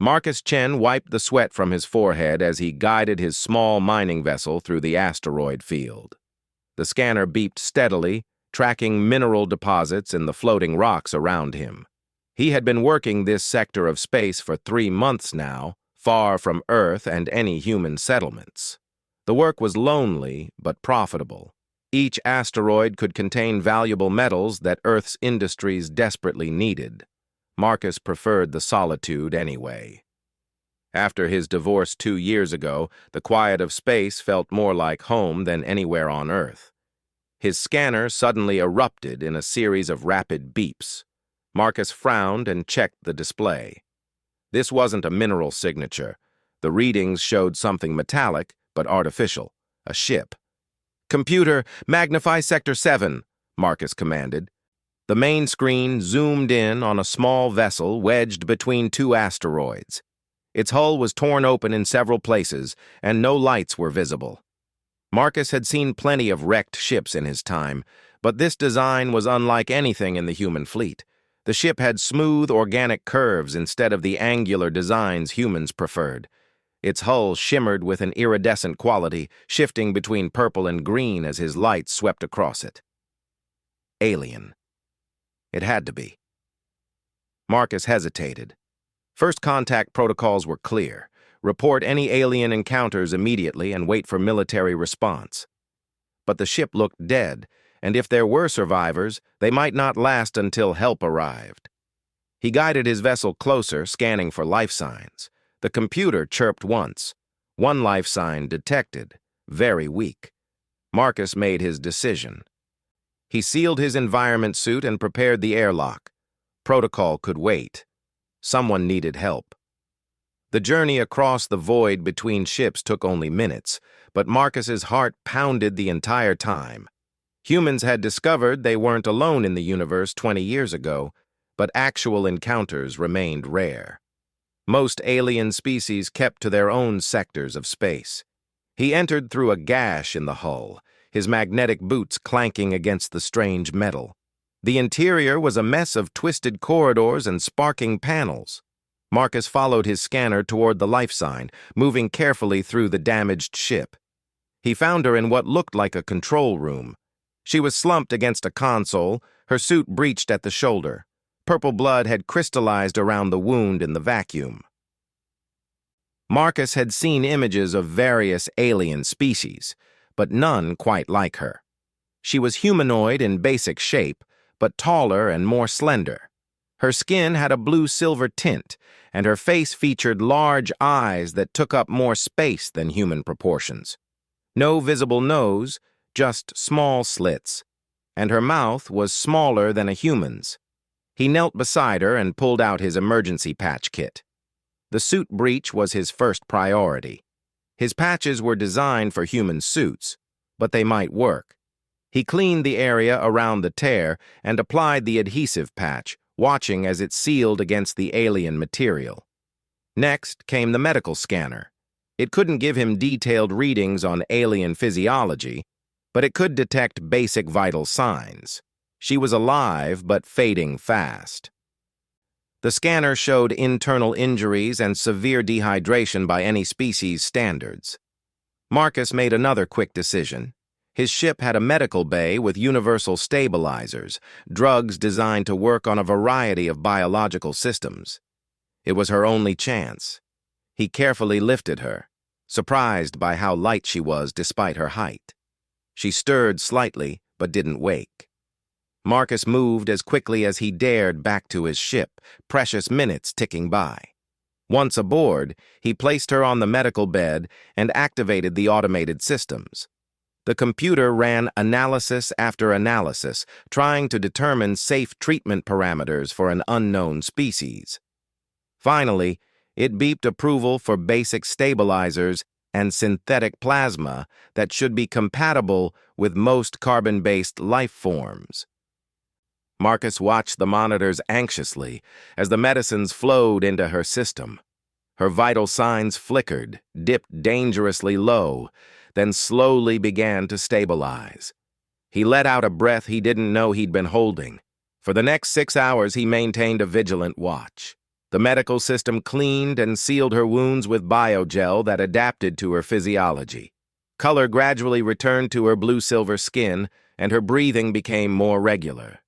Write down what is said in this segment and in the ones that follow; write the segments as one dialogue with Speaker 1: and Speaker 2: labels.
Speaker 1: Marcus Chen wiped the sweat from his forehead as he guided his small mining vessel through the asteroid field. The scanner beeped steadily, tracking mineral deposits in the floating rocks around him. He had been working this sector of space for 3 months now, far from Earth and any human settlements. The work was lonely but profitable. Each asteroid could contain valuable metals that Earth's industries desperately needed. Marcus preferred the solitude anyway. After his divorce 2 years ago, the quiet of space felt more like home than anywhere on Earth. His scanner suddenly erupted in a series of rapid beeps. Marcus frowned and checked the display. This wasn't a mineral signature. The readings showed something metallic, but artificial, a ship. "Computer, magnify Sector 7, Marcus commanded. The main screen zoomed in on a small vessel wedged between 2 asteroids. Its hull was torn open in several places, and no lights were visible. Marcus had seen plenty of wrecked ships in his time, but this design was unlike anything in the human fleet. The ship had smooth, organic curves instead of the angular designs humans preferred. Its hull shimmered with an iridescent quality, shifting between purple and green as his light swept across it. Alien. It had to be. Marcus hesitated. First contact protocols were clear. Report any alien encounters immediately and wait for military response. But the ship looked dead, and if there were survivors, they might not last until help arrived. He guided his vessel closer, scanning for life signs. The computer chirped once. 1 life sign detected, very weak. Marcus made his decision. He sealed his environment suit and prepared the airlock. Protocol could wait. Someone needed help. The journey across the void between ships took only minutes, but Marcus's heart pounded the entire time. Humans had discovered they weren't alone in the universe 20 years ago, but actual encounters remained rare. Most alien species kept to their own sectors of space. He entered through a gash in the hull, his magnetic boots clanking against the strange metal. The interior was a mess of twisted corridors and sparking panels. Marcus followed his scanner toward the life sign, moving carefully through the damaged ship. He found her in what looked like a control room. She was slumped against a console, her suit breached at the shoulder. Purple blood had crystallized around the wound in the vacuum. Marcus had seen images of various alien species, but none quite like her. She was humanoid in basic shape, but taller and more slender. Her skin had a blue-silver tint, and her face featured large eyes that took up more space than human proportions. No visible nose, just small slits, and her mouth was smaller than a human's. He knelt beside her and pulled out his emergency patch kit. The suit breach was his first priority. His patches were designed for human suits, but they might work. He cleaned the area around the tear and applied the adhesive patch, watching as it sealed against the alien material. Next came the medical scanner. It couldn't give him detailed readings on alien physiology, but it could detect basic vital signs. She was alive, but fading fast. The scanner showed internal injuries and severe dehydration by any species standards. Marcus made another quick decision. His ship had a medical bay with universal stabilizers, drugs designed to work on a variety of biological systems. It was her only chance. He carefully lifted her, surprised by how light she was despite her height. She stirred slightly, but didn't wake. Marcus moved as quickly as he dared back to his ship, precious minutes ticking by. Once aboard, he placed her on the medical bed and activated the automated systems. The computer ran analysis after analysis, trying to determine safe treatment parameters for an unknown species. Finally, it beeped approval for basic stabilizers and synthetic plasma that should be compatible with most carbon-based life forms. Marcus watched the monitors anxiously as the medicines flowed into her system. Her vital signs flickered, dipped dangerously low, then slowly began to stabilize. He let out a breath he didn't know he'd been holding. For the next 6 hours, he maintained a vigilant watch. The medical system cleaned and sealed her wounds with biogel that adapted to her physiology. Color gradually returned to her blue-silver skin, and her breathing became more regular.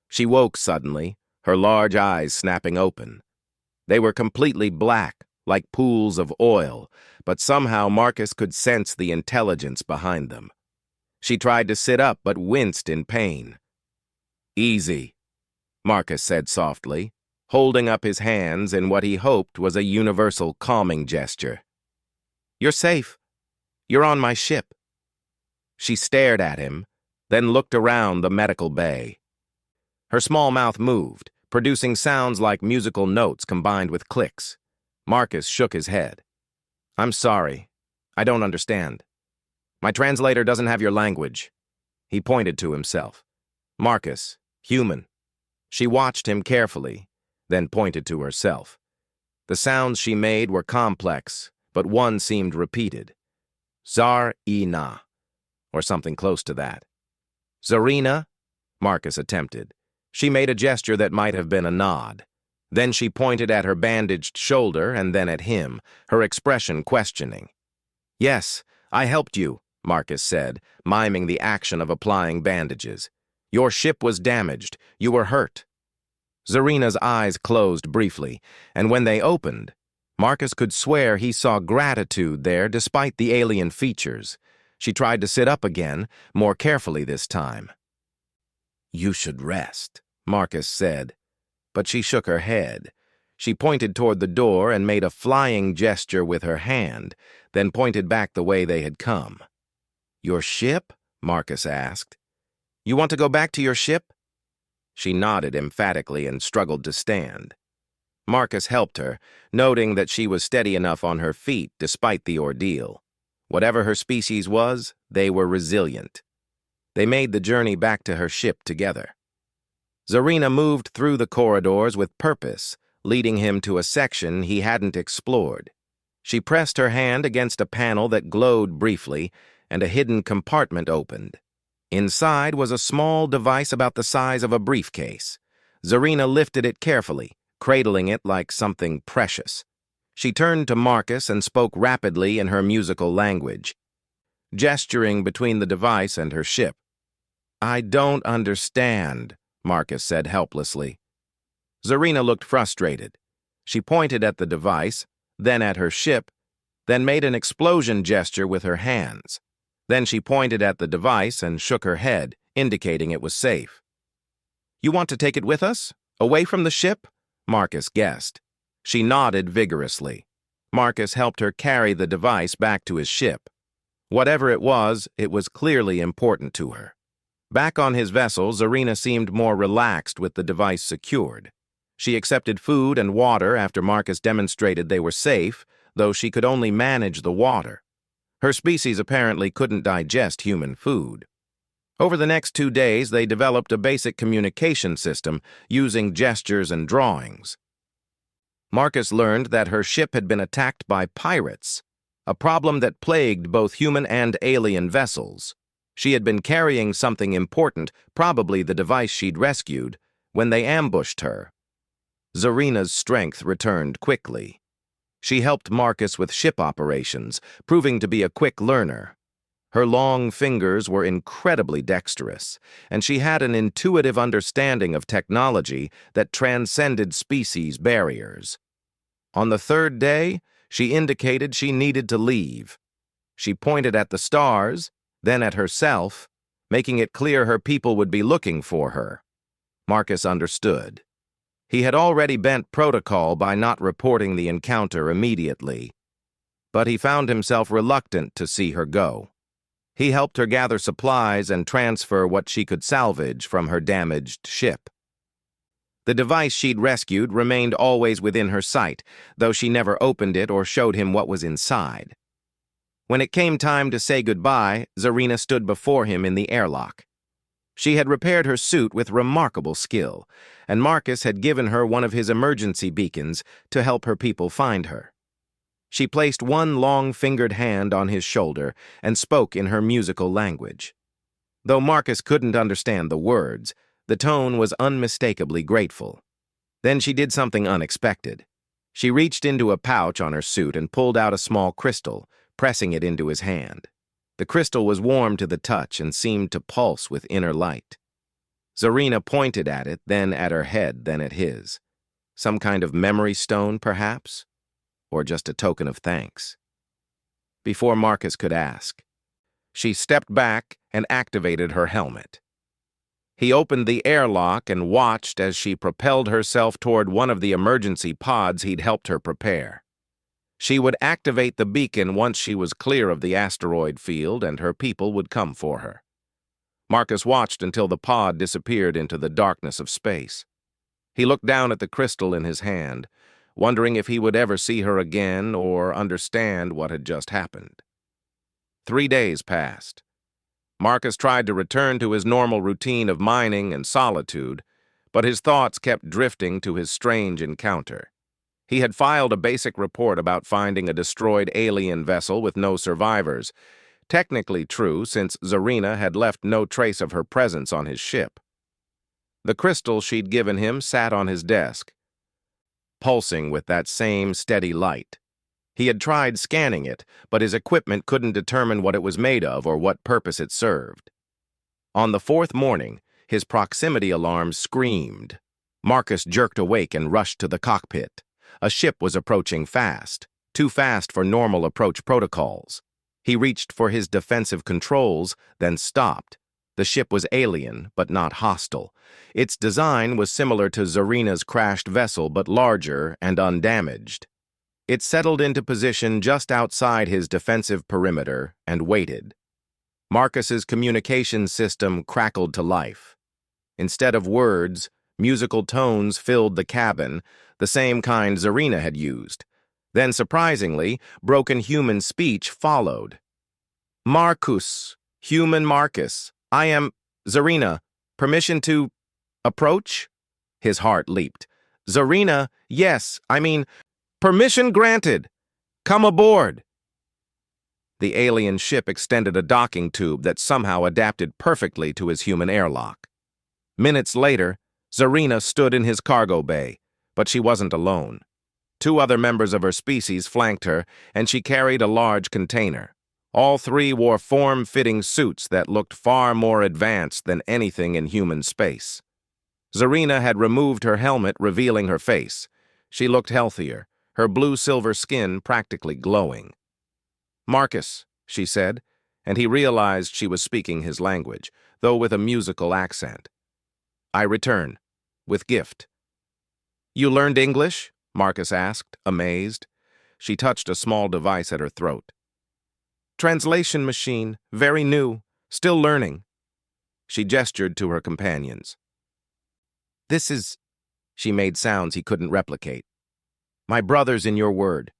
Speaker 1: She woke suddenly, her large eyes snapping open. They were completely black, like pools of oil, but somehow Marcus could sense the intelligence behind them. She tried to sit up but winced in pain. "Easy," Marcus said softly, holding up his hands in what he hoped was a universal calming gesture. "You're safe. You're on my ship." She stared at him, then looked around the medical bay. Her small mouth moved, producing sounds like musical notes combined with clicks. Marcus shook his head. "I'm sorry. I don't understand. My translator doesn't have your language." He pointed to himself. "Marcus, human." She watched him carefully, then pointed to herself. The sounds she made were complex, but one seemed repeated. Zar-e-na, or something close to that. "Zarina?" Marcus attempted. She made a gesture that might have been a nod. Then she pointed at her bandaged shoulder and then at him, her expression questioning. "Yes, I helped you," Marcus said, miming the action of applying bandages. "Your ship was damaged. You were hurt." Zarina's eyes closed briefly, and when they opened, Marcus could swear he saw gratitude there despite the alien features. She tried to sit up again, more carefully this time. "You should rest," Marcus said, but she shook her head. She pointed toward the door and made a flying gesture with her hand, then pointed back the way they had come. "Your ship?" Marcus asked. "You want to go back to your ship?" She nodded emphatically and struggled to stand. Marcus helped her, noting that she was steady enough on her feet despite the ordeal. Whatever her species was, they were resilient. They made the journey back to her ship together. Zarina moved through the corridors with purpose, leading him to a section he hadn't explored. She pressed her hand against a panel that glowed briefly, and a hidden compartment opened. Inside was a small device about the size of a briefcase. Zarina lifted it carefully, cradling it like something precious. She turned to Marcus and spoke rapidly in her musical language, gesturing between the device and her ship. "I don't understand," Marcus said helplessly. Zarina looked frustrated. She pointed at the device, then at her ship, then made an explosion gesture with her hands. Then she pointed at the device and shook her head, indicating it was safe. "You want to take it with us? Away from the ship?" Marcus guessed. She nodded vigorously. Marcus helped her carry the device back to his ship. Whatever it was clearly important to her. Back on his vessel, Zarina seemed more relaxed with the device secured. She accepted food and water after Marcus demonstrated they were safe, though she could only manage the water. Her species apparently couldn't digest human food. Over the next 2 days, they developed a basic communication system using gestures and drawings. Marcus learned that her ship had been attacked by pirates, a problem that plagued both human and alien vessels. She had been carrying something important, probably the device she'd rescued, when they ambushed her. Zarina's strength returned quickly. She helped Marcus with ship operations, proving to be a quick learner. Her long fingers were incredibly dexterous, and she had an intuitive understanding of technology that transcended species barriers. On the 3rd day, she indicated she needed to leave. She pointed at the stars, then at herself, making it clear her people would be looking for her. Marcus understood. He had already bent protocol by not reporting the encounter immediately, but he found himself reluctant to see her go. He helped her gather supplies and transfer what she could salvage from her damaged ship. The device she'd rescued remained always within her sight, though she never opened it or showed him what was inside. When it came time to say goodbye, Zarina stood before him in the airlock. She had repaired her suit with remarkable skill, and Marcus had given her one of his emergency beacons to help her people find her. She placed one long-fingered hand on his shoulder and spoke in her musical language. Though Marcus couldn't understand the words, the tone was unmistakably grateful. Then she did something unexpected. She reached into a pouch on her suit and pulled out a small crystal, pressing it into his hand. The crystal was warm to the touch and seemed to pulse with inner light. Zarina pointed at it, then at her head, then at his. Some kind of memory stone, perhaps? Or just a token of thanks? Before Marcus could ask, she stepped back and activated her helmet. He opened the airlock and watched as she propelled herself toward one of the emergency pods he'd helped her prepare. She would activate the beacon once she was clear of the asteroid field, and her people would come for her. Marcus watched until the pod disappeared into the darkness of space. He looked down at the crystal in his hand, wondering if he would ever see her again or understand what had just happened. 3 days passed. Marcus tried to return to his normal routine of mining and solitude, but his thoughts kept drifting to his strange encounter. He had filed a basic report about finding a destroyed alien vessel with no survivors, technically true since Zarina had left no trace of her presence on his ship. The crystal she'd given him sat on his desk, pulsing with that same steady light. He had tried scanning it, but his equipment couldn't determine what it was made of or what purpose it served. On the 4th morning, his proximity alarm screamed. Marcus jerked awake and rushed to the cockpit. A ship was approaching fast, too fast for normal approach protocols. He reached for his defensive controls, then stopped. The ship was alien, but not hostile. Its design was similar to Zarina's crashed vessel, but larger and undamaged. It settled into position just outside his defensive perimeter and waited. Marcus's communication system crackled to life. Instead of words, musical tones filled the cabin, the same kind Zarina had used. Then, surprisingly, broken human speech followed. "Marcus, human Marcus, I am Zarina. Permission to approach?" His heart leaped. "Zarina, yes, permission granted. Come aboard." The alien ship extended a docking tube that somehow adapted perfectly to his human airlock. Minutes later, Zarina stood in his cargo bay, but she wasn't alone. 2 other members of her species flanked her, and she carried a large container. All 3 wore form-fitting suits that looked far more advanced than anything in human space. Zarina had removed her helmet, revealing her face. She looked healthier, her blue-silver skin practically glowing. "Marcus," she said, and he realized she was speaking his language, though with a musical accent. "I return, with gift." "You learned English?" Marcus asked, amazed. She touched a small device at her throat. "Translation machine, very new, still learning." She gestured to her companions. "This is..." She made sounds he couldn't replicate. "My brother's in your word."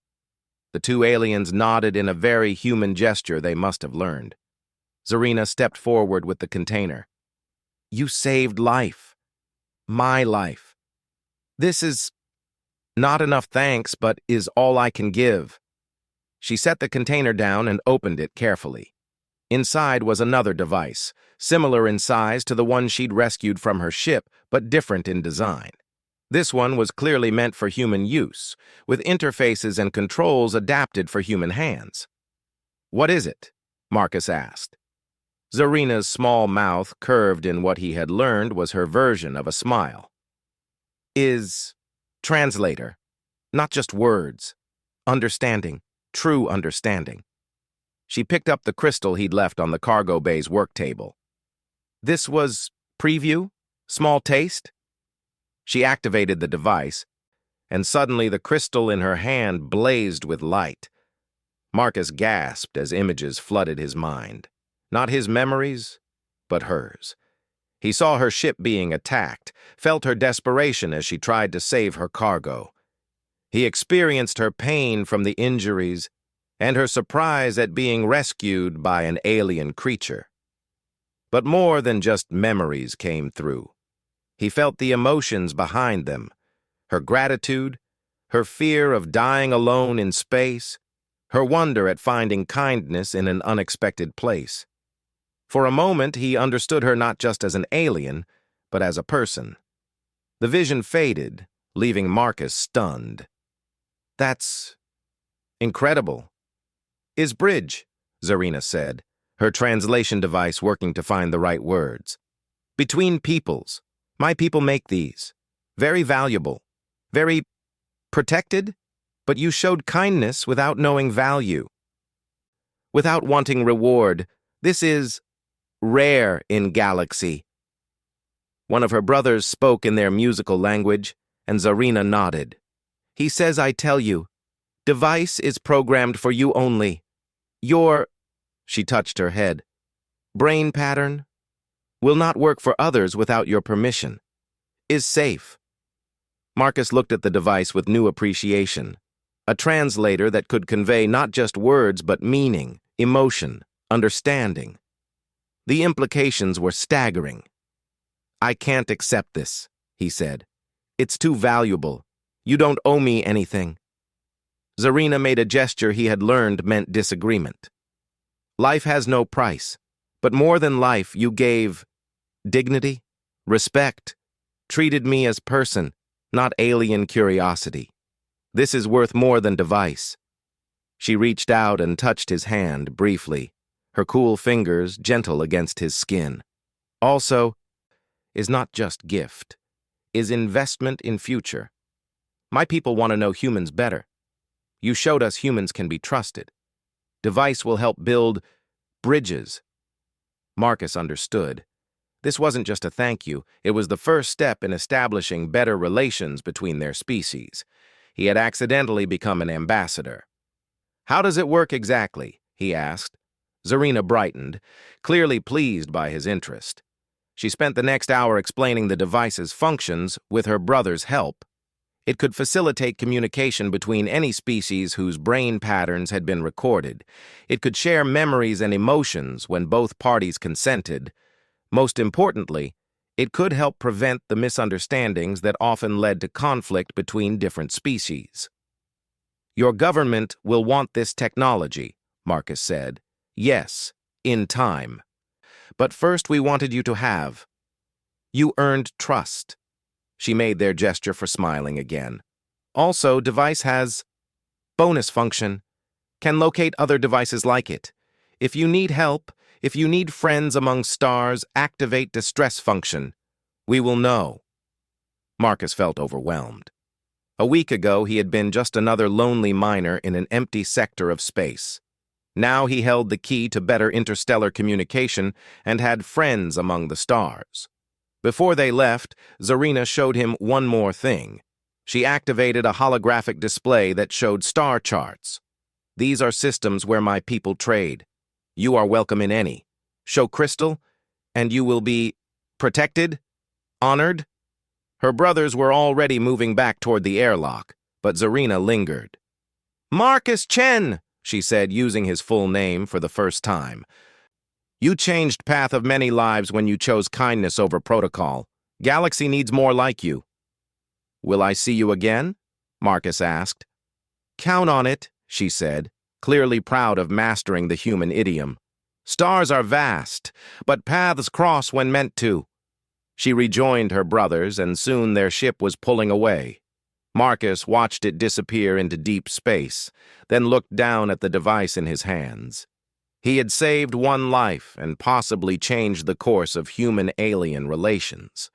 Speaker 1: The 2 aliens nodded in a very human gesture they must have learned. Zarina stepped forward with the container. "You saved life. My life. This is not enough thanks, but is all I can give." She set the container down and opened it carefully. Inside was another device, similar in size to the one she'd rescued from her ship, but different in design. This one was clearly meant for human use, with interfaces and controls adapted for human hands. "What is it?" Marcus asked. Zarina's small mouth, curved in what he had learned was her version of a smile. "Is translator, not just words. Understanding, true understanding." She picked up the crystal he'd left on the cargo bay's work table. "This was preview? Small taste?" She activated the device, and suddenly the crystal in her hand blazed with light. Marcus gasped as images flooded his mind. Not his memories, but hers. He saw her ship being attacked, felt her desperation as she tried to save her cargo. He experienced her pain from the injuries and her surprise at being rescued by an alien creature. But more than just memories came through. He felt the emotions behind them, her gratitude, her fear of dying alone in space, her wonder at finding kindness in an unexpected place. For a moment, he understood her not just as an alien, but as a person. The vision faded, leaving Marcus stunned. That's incredible. Is bridge, Zarina said, her translation device working to find the right words. Between peoples. My people make these. Very valuable. Very protected? But you showed kindness without knowing value. Without wanting reward. This is rare in Galaxy. One of her brothers spoke in their musical language, and Zarina nodded. He says I tell you, device is programmed for you only. Your, she touched her head, brain pattern will not work for others without your permission. Is safe. Marcus looked at the device with new appreciation. A translator that could convey not just words but meaning, emotion, understanding. The implications were staggering. I can't accept this, he said. It's too valuable. You don't owe me anything. Zarina made a gesture he had learned meant disagreement. Life has no price, but more than life you gave dignity, respect, treated me as person, not alien curiosity. This is worth more than device. She reached out and touched his hand briefly, her cool fingers gentle against his skin. Also, is not just gift, is investment in future. My people want to know humans better. You showed us humans can be trusted. Device will help build bridges. Marcus understood. This wasn't just a thank you, it was the first step in establishing better relations between their species. He had accidentally become an ambassador. How does it work exactly? He asked. Zarina brightened, clearly pleased by his interest. She spent the next hour explaining the device's functions with her brother's help. It could facilitate communication between any species whose brain patterns had been recorded. It could share memories and emotions when both parties consented. Most importantly, it could help prevent the misunderstandings that often led to conflict between different species. Your government will want this technology, Marcus said. Yes, in time. But first we wanted you to have. You earned trust. She made their gesture for smiling again. Also, device has bonus function. Can locate other devices like it. If you need help, if you need friends among stars, activate distress function. We will know. Marcus felt overwhelmed. A week ago, he had been just another lonely miner in an empty sector of space. Now he held the key to better interstellar communication and had friends among the stars. Before they left, Zarina showed him one more thing. She activated a holographic display that showed star charts. These are systems where my people trade. You are welcome in any. Show crystal, and you will be protected, honored. Her brothers were already moving back toward the airlock, but Zarina lingered. Marcus Chen, she said, using his full name for the first time. You changed path of many lives when you chose kindness over protocol. Galaxy needs more like you. Will I see you again? Marcus asked. Count on it, she said, clearly proud of mastering the human idiom. Stars are vast, but paths cross when meant to. She rejoined her brothers, and soon their ship was pulling away. Marcus watched it disappear into deep space, then looked down at the device in his hands. He had saved one life and possibly changed the course of human-alien relations.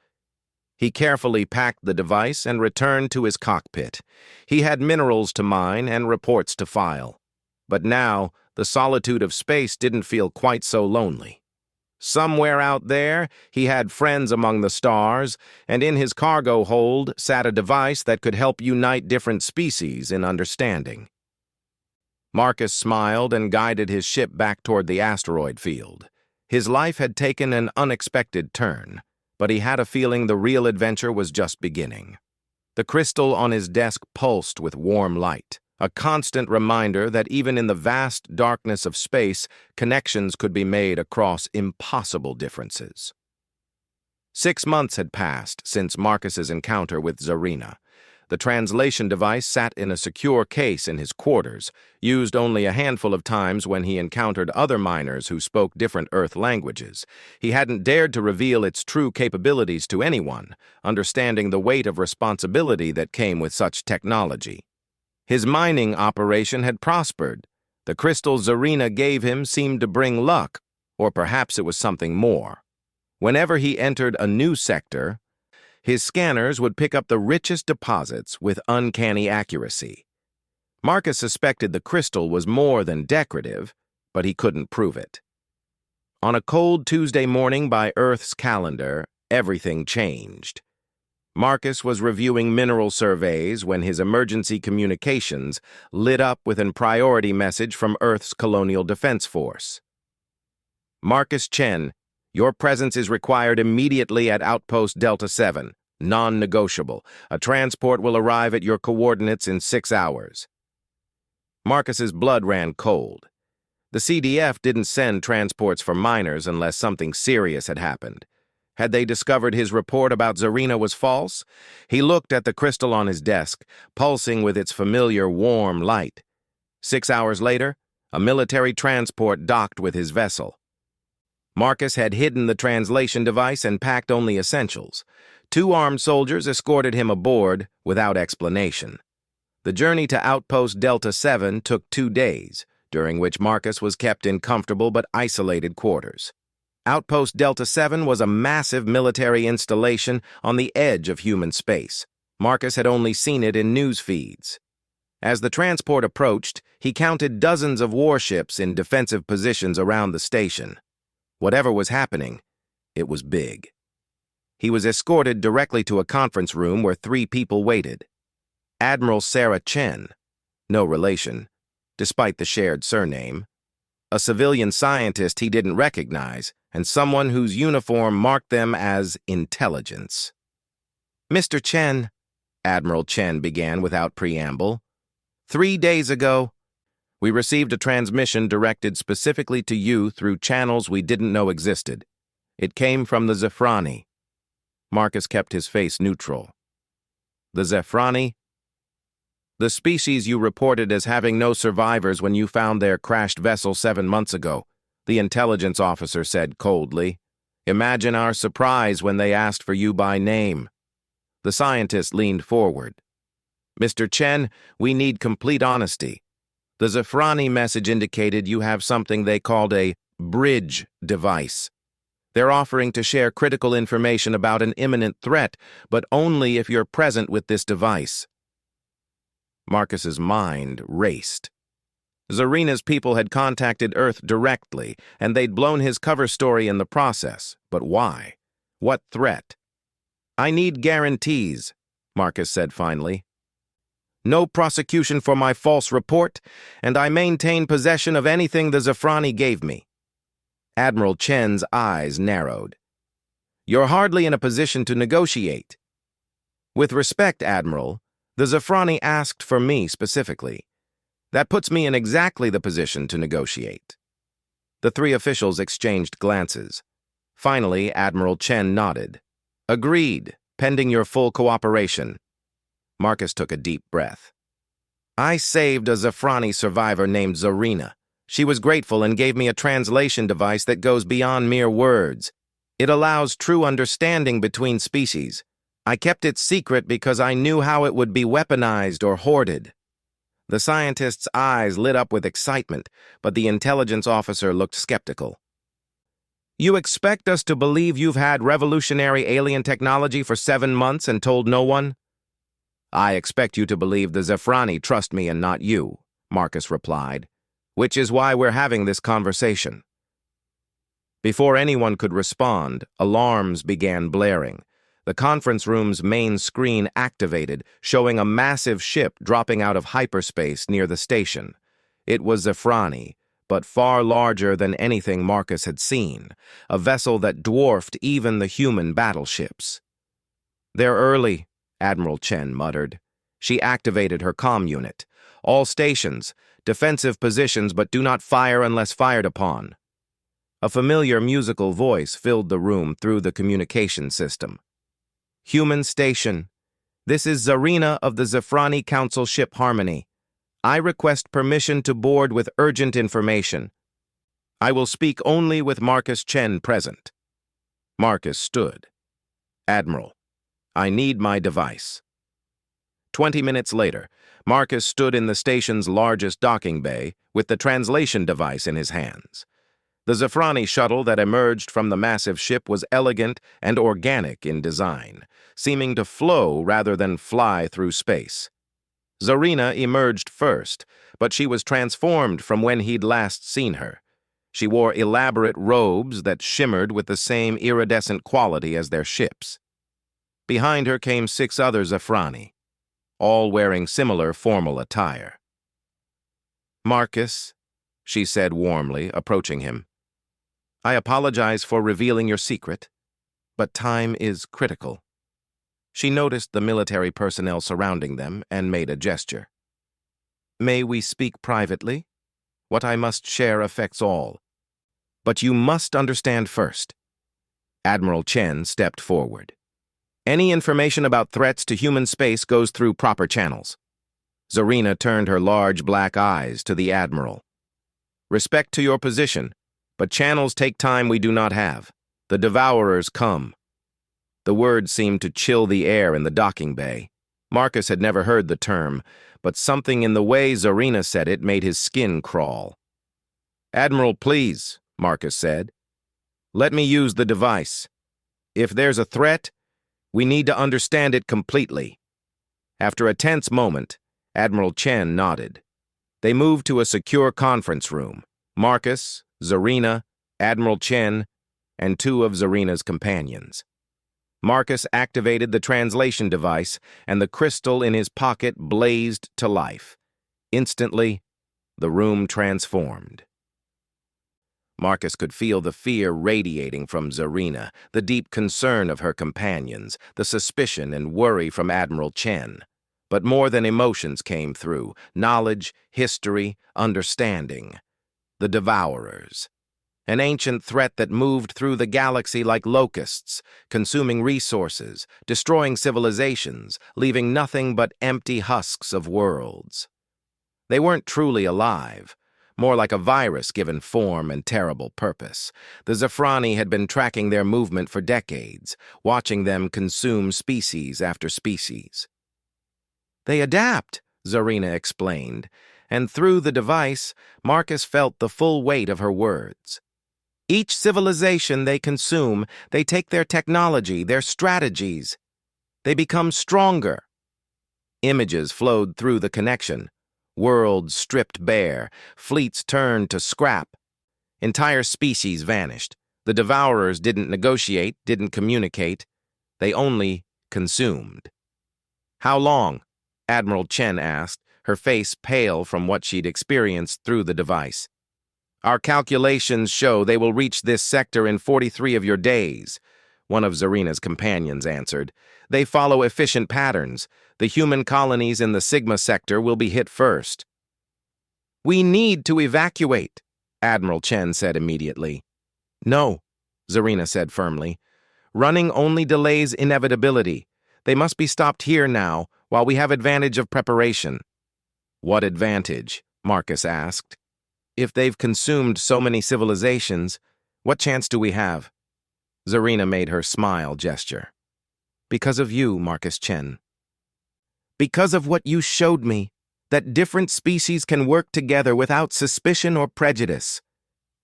Speaker 1: He carefully packed the device and returned to his cockpit. He had minerals to mine and reports to file. But now, the solitude of space didn't feel quite so lonely. Somewhere out there, he had friends among the stars, and in his cargo hold sat a device that could help unite different species in understanding. Marcus smiled and guided his ship back toward the asteroid field. His life had taken an unexpected turn, but he had a feeling the real adventure was just beginning. The crystal on his desk pulsed with warm light, a constant reminder that even in the vast darkness of space, connections could be made across impossible differences. 6 months had passed since Marcus's encounter with Zarina. The translation device sat in a secure case in his quarters, used only a handful of times when he encountered other miners who spoke different Earth languages. He hadn't dared to reveal its true capabilities to anyone, understanding the weight of responsibility that came with such technology. His mining operation had prospered. The crystal Zarina gave him seemed to bring luck, or perhaps it was something more. Whenever he entered a new sector, his scanners would pick up the richest deposits with uncanny accuracy. Marcus suspected the crystal was more than decorative, but he couldn't prove it. On a cold Tuesday morning by Earth's calendar, everything changed. Marcus was reviewing mineral surveys when his emergency communications lit up with a priority message from Earth's Colonial Defense Force. Marcus Chen, your presence is required immediately at Outpost Delta 7, non-negotiable. A transport will arrive at your coordinates in 6 hours. Marcus's blood ran cold. The CDF didn't send transports for miners unless something serious had happened. Had they discovered his report about Zarina was false? He looked at the crystal on his desk, pulsing with its familiar warm light. 6 hours later, a military transport docked with his vessel. Marcus had hidden the translation device and packed only essentials. 2 armed soldiers escorted him aboard without explanation. The journey to Outpost Delta 7 took 2 days, during which Marcus was kept in comfortable but isolated quarters. Outpost Delta 7 was a massive military installation on the edge of human space. Marcus had only seen it in news feeds. As the transport approached, he counted dozens of warships in defensive positions around the station. Whatever was happening, it was big. He was escorted directly to a conference room where 3 people waited. Admiral Sarah Chen, no relation, despite the shared surname, a civilian scientist he didn't recognize, and someone whose uniform marked them as intelligence. Mr. Chen, Admiral Chen began without preamble, 3 days ago, we received a transmission directed specifically to you through channels we didn't know existed. It came from the Zephrani. Marcus kept his face neutral. The Zephrani? The species you reported as having no survivors when you found their crashed vessel 7 months ago, the intelligence officer said coldly. Imagine our surprise when they asked for you by name. The scientist leaned forward. Mr. Chen, we need complete honesty. The Zephrani message indicated you have something they called a bridge device. They're offering to share critical information about an imminent threat, but only if you're present with this device. Marcus's mind raced. Zarina's people had contacted Earth directly, and they'd blown his cover story in the process. But why? What threat? I need guarantees, Marcus said finally. No prosecution for my false report, and I maintain possession of anything the Zephrani gave me. Admiral Chen's eyes narrowed. You're hardly in a position to negotiate. With respect, Admiral, the Zephrani asked for me specifically. That puts me in exactly the position to negotiate. The 3 officials exchanged glances. Finally, Admiral Chen nodded. Agreed, pending your full cooperation. Marcus took a deep breath. I saved a Zephrani survivor named Zarina. She was grateful and gave me a translation device that goes beyond mere words. It allows true understanding between species. I kept it secret because I knew how it would be weaponized or hoarded. The scientist's eyes lit up with excitement, but the intelligence officer looked skeptical. You expect us to believe you've had revolutionary alien technology for 7 months and told no one? I expect you to believe the Zephrani trust me and not you, Marcus replied, which is why we're having this conversation. Before anyone could respond, alarms began blaring. The conference room's main screen activated, showing a massive ship dropping out of hyperspace near the station. It was Zephrani, but far larger than anything Marcus had seen, a vessel that dwarfed even the human battleships. They're early, Admiral Chen muttered. She activated her comm unit. All stations, defensive positions, but do not fire unless fired upon. A familiar musical voice filled the room through the communication system. Human station. This is Zarina of the Zephrani Council ship Harmony. I request permission to board with urgent information. I will speak only with Marcus Chen present. Marcus stood. Admiral, I need my device. 20 minutes later, Marcus stood in the station's largest docking bay with the translation device in his hands. The Zafrani shuttle that emerged from the massive ship was elegant and organic in design, seeming to flow rather than fly through space. Zarina emerged first, but she was transformed from when he'd last seen her. She wore elaborate robes that shimmered with the same iridescent quality as their ships. Behind her came 6 other Zafrani, all wearing similar formal attire. "Marcus," she said warmly, approaching him, "I apologize for revealing your secret, but time is critical." She noticed the military personnel surrounding them and made a gesture. "May we speak privately? What I must share affects all. But you must understand first." Admiral Chen stepped forward. "Any information about threats to human space goes through proper channels." Zarina turned her large black eyes to the Admiral. "Respect to your position, but channels take time we do not have. The Devourers come." The word seemed to chill the air in the docking bay. Marcus had never heard the term, but something in the way Zarina said it made his skin crawl. "Admiral, please," Marcus said. "Let me use the device. If there's a threat, we need to understand it completely." After a tense moment, Admiral Chen nodded. They moved to a secure conference room. Marcus, Zarina, Admiral Chen, and 2 of Zarina's companions. Marcus activated the translation device, and the crystal in his pocket blazed to life. Instantly, the room transformed. Marcus could feel the fear radiating from Zarina, the deep concern of her companions, the suspicion and worry from Admiral Chen. But more than emotions came through: knowledge, history, understanding. The Devourers. An ancient threat that moved through the galaxy like locusts, consuming resources, destroying civilizations, leaving nothing but empty husks of worlds. They weren't truly alive, more like a virus given form and terrible purpose. The Zafrani had been tracking their movement for decades, watching them consume species after species. "They adapt," Zarina explained, and through the device, Marcus felt the full weight of her words. "Each civilization they consume, they take their technology, their strategies. They become stronger." Images flowed through the connection. Worlds stripped bare, fleets turned to scrap. Entire species vanished. The Devourers didn't negotiate, didn't communicate. They only consumed. "How long?" Admiral Chen asked, her face pale from what she'd experienced through the device. "Our calculations show they will reach this sector in 43 of your days," one of Zarina's companions answered. "They follow efficient patterns. The human colonies in the Sigma sector will be hit first." "We need to evacuate," Admiral Chen said immediately. "No," Zarina said firmly. "Running only delays inevitability. They must be stopped here now, while we have advantage of preparation." "What advantage?" Marcus asked. "If they've consumed so many civilizations, what chance do we have?" Zarina made her smile gesture. "Because of you, Marcus Chen. Because of what you showed me, that different species can work together without suspicion or prejudice.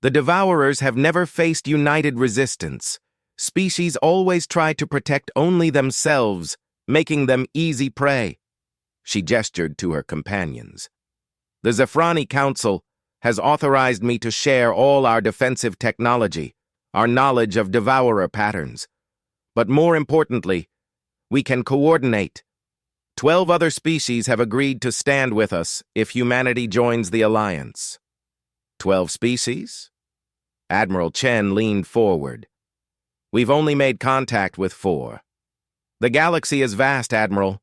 Speaker 1: The Devourers have never faced united resistance. Species always try to protect only themselves, making them easy prey." She gestured to her companions. "The Zafrani Council has authorized me to share all our defensive technology, our knowledge of Devourer patterns. But more importantly, we can coordinate. 12 other species have agreed to stand with us if humanity joins the alliance." 12 species? Admiral Chen leaned forward. "We've only made contact with 4. The galaxy is vast, Admiral.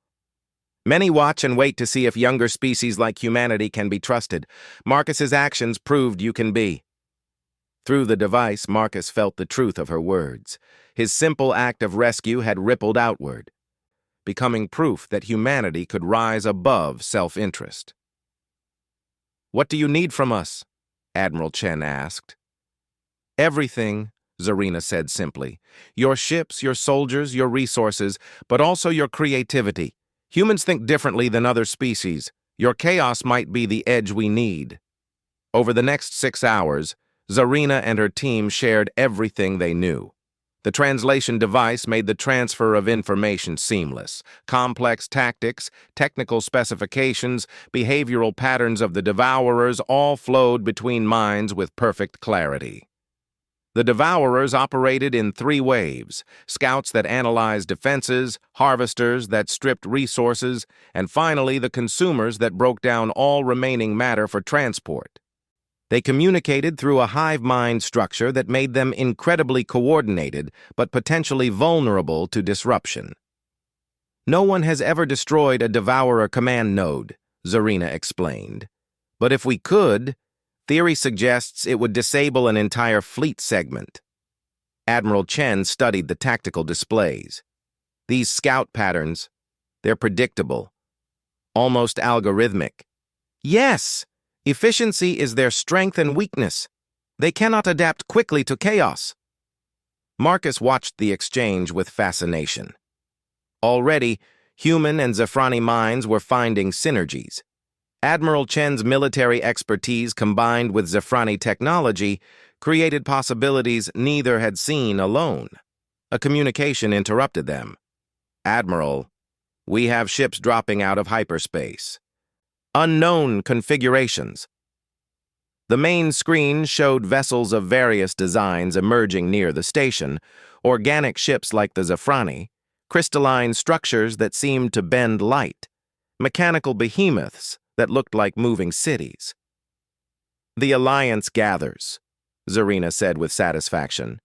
Speaker 1: Many watch and wait to see if younger species like humanity can be trusted. Marcus's actions proved you can be." Through the device, Marcus felt the truth of her words. His simple act of rescue had rippled outward, becoming proof that humanity could rise above self-interest. "What do you need from us?" Admiral Chen asked. "Everything," Zarina said simply. "Your ships, your soldiers, your resources, but also your creativity. Humans think differently than other species. Your chaos might be the edge we need. Over the next 6 hours, Zarina and her team shared everything they knew. The translation device made the transfer of information seamless. Complex tactics, technical specifications, behavioral patterns of the Devourers all flowed between minds with perfect clarity. The Devourers operated in 3 waves: scouts that analyzed defenses, harvesters that stripped resources, and finally the consumers that broke down all remaining matter for transport. They communicated through a hive mind structure that made them incredibly coordinated but potentially vulnerable to disruption. No one has ever destroyed a Devourer command node, Zarina explained. But if we could, theory suggests it would disable an entire fleet segment. Admiral Chen studied the tactical displays. These scout patterns, they're predictable, almost algorithmic. Yes! Efficiency is their strength and weakness. They cannot adapt quickly to chaos. Marcus watched the exchange with fascination. Already, human and Zephrani minds were finding synergies. Admiral Chen's military expertise combined with Zephrani technology created possibilities neither had seen alone. A communication interrupted them. "Admiral, we have ships dropping out of hyperspace. Unknown configurations." The main screen showed vessels of various designs emerging near the station, organic ships like the Zephrani, crystalline structures that seemed to bend light, mechanical behemoths that looked like moving cities. "The Alliance gathers," Zarina said with satisfaction.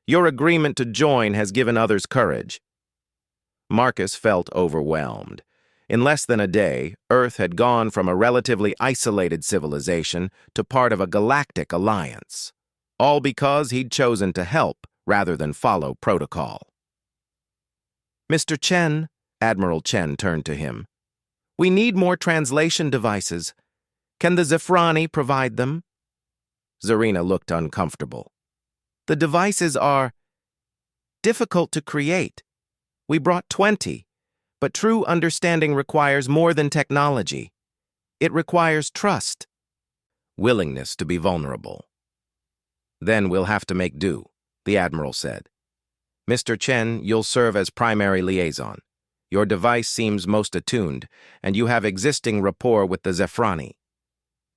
Speaker 1: "Your agreement to join has given others courage." Marcus felt overwhelmed. In less than a day, Earth had gone from a relatively isolated civilization to part of a galactic alliance, all because he'd chosen to help rather than follow protocol. "Mr. Chen," Admiral Chen turned to him, "we need more translation devices. Can the Zephrani provide them?" Zarina looked uncomfortable. "The devices are difficult to create. We brought 20. But true understanding requires more than technology. It requires trust." "Willingness to be vulnerable." "Then we'll have to make do," the Admiral said. "Mr. Chen, you'll serve as primary liaison. Your device seems most attuned, and you have existing rapport with the Zephrani."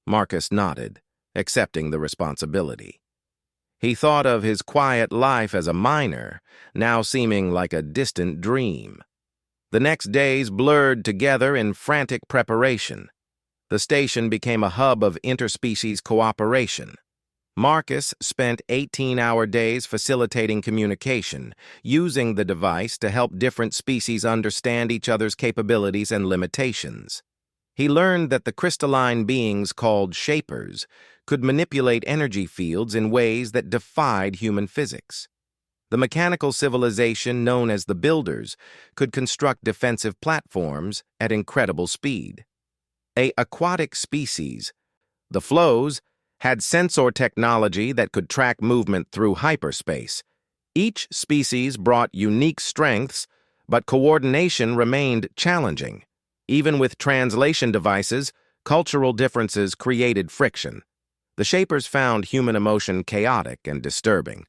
Speaker 1: Marcus nodded, accepting the responsibility. He thought of his quiet life as a miner, now seeming like a distant dream. The next days blurred together in frantic preparation. The station became a hub of interspecies cooperation. Marcus spent 18-hour days facilitating communication, using the device to help different species understand each other's capabilities and limitations. He learned that the crystalline beings called Shapers could manipulate energy fields in ways that defied human physics. The mechanical civilization known as the Builders could construct defensive platforms at incredible speed. An aquatic species, the Flows, had sensor technology that could track movement through hyperspace. Each species brought unique strengths, but coordination remained challenging. Even with translation devices, cultural differences created friction. The Shapers found human emotion chaotic and disturbing.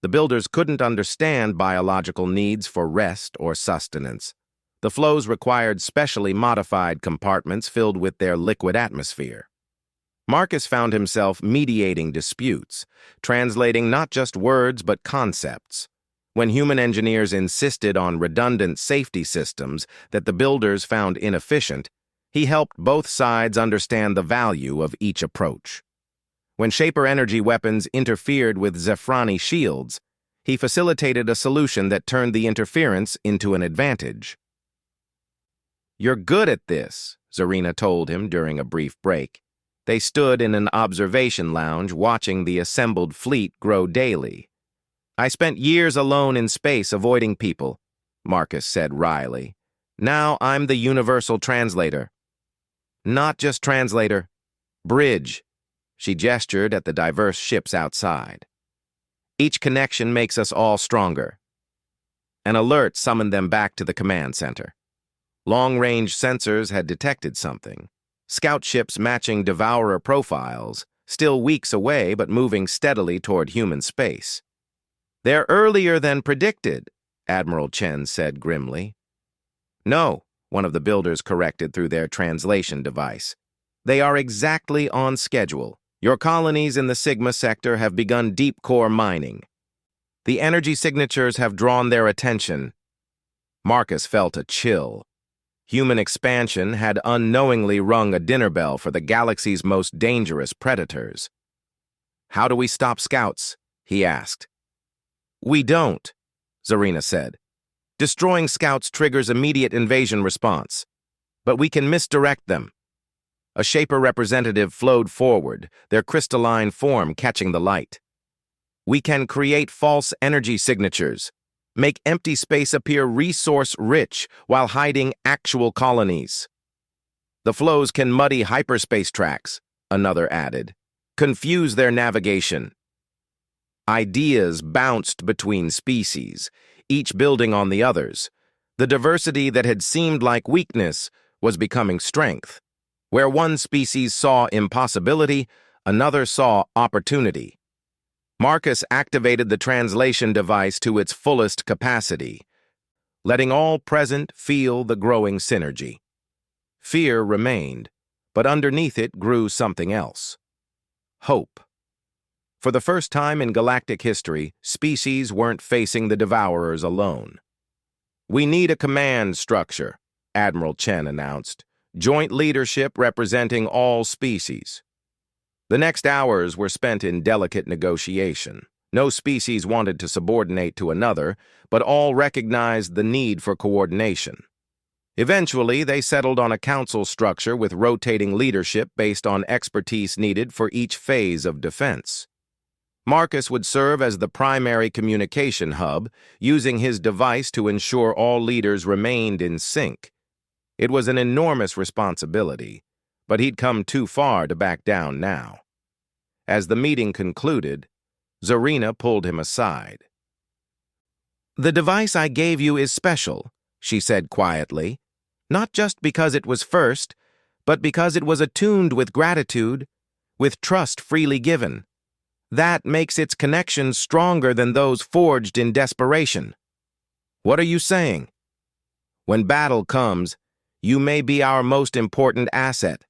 Speaker 1: The Builders couldn't understand biological needs for rest or sustenance. The Flows required specially modified compartments filled with their liquid atmosphere. Marcus found himself mediating disputes, translating not just words but concepts. When human engineers insisted on redundant safety systems that the Builders found inefficient, he helped both sides understand the value of each approach. When Shaper energy weapons interfered with Zephrani shields, he facilitated a solution that turned the interference into an advantage. "You're good at this," Zarina told him during a brief break. They stood in an observation lounge watching the assembled fleet grow daily. "I spent years alone in space avoiding people," Marcus said wryly. "Now I'm the universal translator." "Not just translator. Bridge." She gestured at the diverse ships outside. "Each connection makes us all stronger." An alert summoned them back to the command center. Long-range sensors had detected something. scout ships matching devourer profiles, still weeks away but moving steadily toward human space. "They're earlier than predicted," Admiral Chen said grimly. "No," one of the builders corrected through their translation device. "They are exactly on schedule. Your colonies in the Sigma sector have begun deep core mining. The energy signatures have drawn their attention." Marcus felt a chill. Human expansion had unknowingly rung a dinner bell for the galaxy's most dangerous predators. "How do we stop scouts?" he asked. "We don't," Zarina said. "Destroying scouts triggers immediate invasion response. But we can misdirect them." A Shaper representative flowed forward, their crystalline form catching the light. "We can create false energy signatures, make empty space appear resource-rich while hiding actual colonies. The flows can muddy hyperspace tracks," another added, "confuse their navigation." Ideas bounced between species, each building on the others. The diversity that had seemed like weakness was becoming strength. Where one species saw impossibility, another saw opportunity. Marcus activated the translation device to its fullest capacity, letting all present feel the growing synergy. Fear remained, but underneath it grew something else. Hope. For the first time in galactic history, species weren't facing the devourers alone. "We need a command structure," Admiral Chen announced. "Joint leadership representing all species." The next hours were spent in delicate negotiation. No species wanted to subordinate to another, but all recognized the need for coordination. Eventually, they settled on a council structure with rotating leadership based on expertise needed for each phase of defense. Marcus would serve as the primary communication hub, using his device to ensure all leaders remained in sync. It was an enormous responsibility, but he'd come too far to back down now. As the meeting concluded, Zarina pulled him aside. "The device I gave you is special," she said quietly, "not just because it was first, but because it was attuned with gratitude, with trust freely given. That makes its connections stronger than those forged in desperation." "What are you saying?" "When battle comes, you may be our most important asset.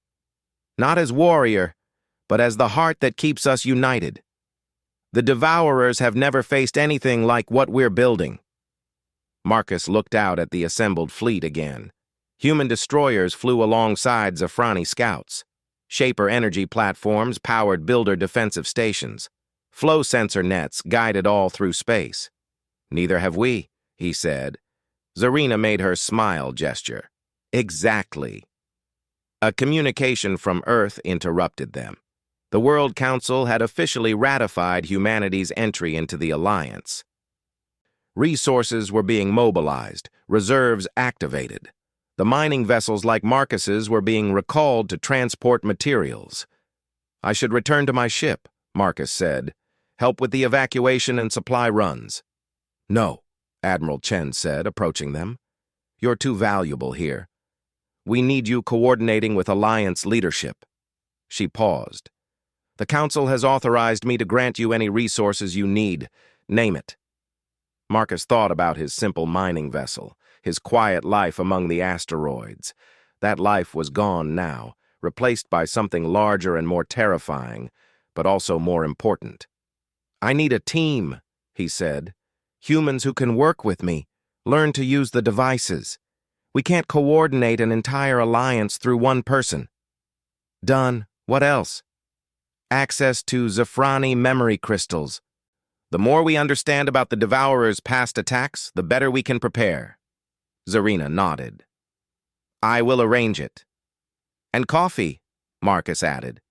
Speaker 1: Not as warrior, but as the heart that keeps us united. The Devourers have never faced anything like what we're building." Marcus looked out at the assembled fleet again. Human destroyers flew alongside Zafrani scouts. Shaper energy platforms powered builder defensive stations. Flow sensor nets guided all through space. "Neither have we," he said. Zarina made her smile gesture. "Exactly." A communication from Earth interrupted them. The World Council had officially ratified humanity's entry into the Alliance. Resources were being mobilized, reserves activated. The mining vessels like Marcus's were being recalled to transport materials. "I should return to my ship," Marcus said. "Help with the evacuation and supply runs." "No," Admiral Chen said, approaching them. "You're too valuable here. We need you coordinating with Alliance leadership." She paused. "The Council has authorized me to grant you any resources you need. Name it." Marcus thought about his simple mining vessel, his quiet life among the asteroids. That life was gone now, replaced by something larger and more terrifying, but also more important. "I need a team," he said. "Humans who can work with me, learn to use the devices. We can't coordinate an entire alliance through one person." "Done. What else?" "Access to Zafrani memory crystals. The more we understand about the Devourer's past attacks, the better we can prepare." Zarina nodded. "I will arrange it." "And coffee," Marcus added.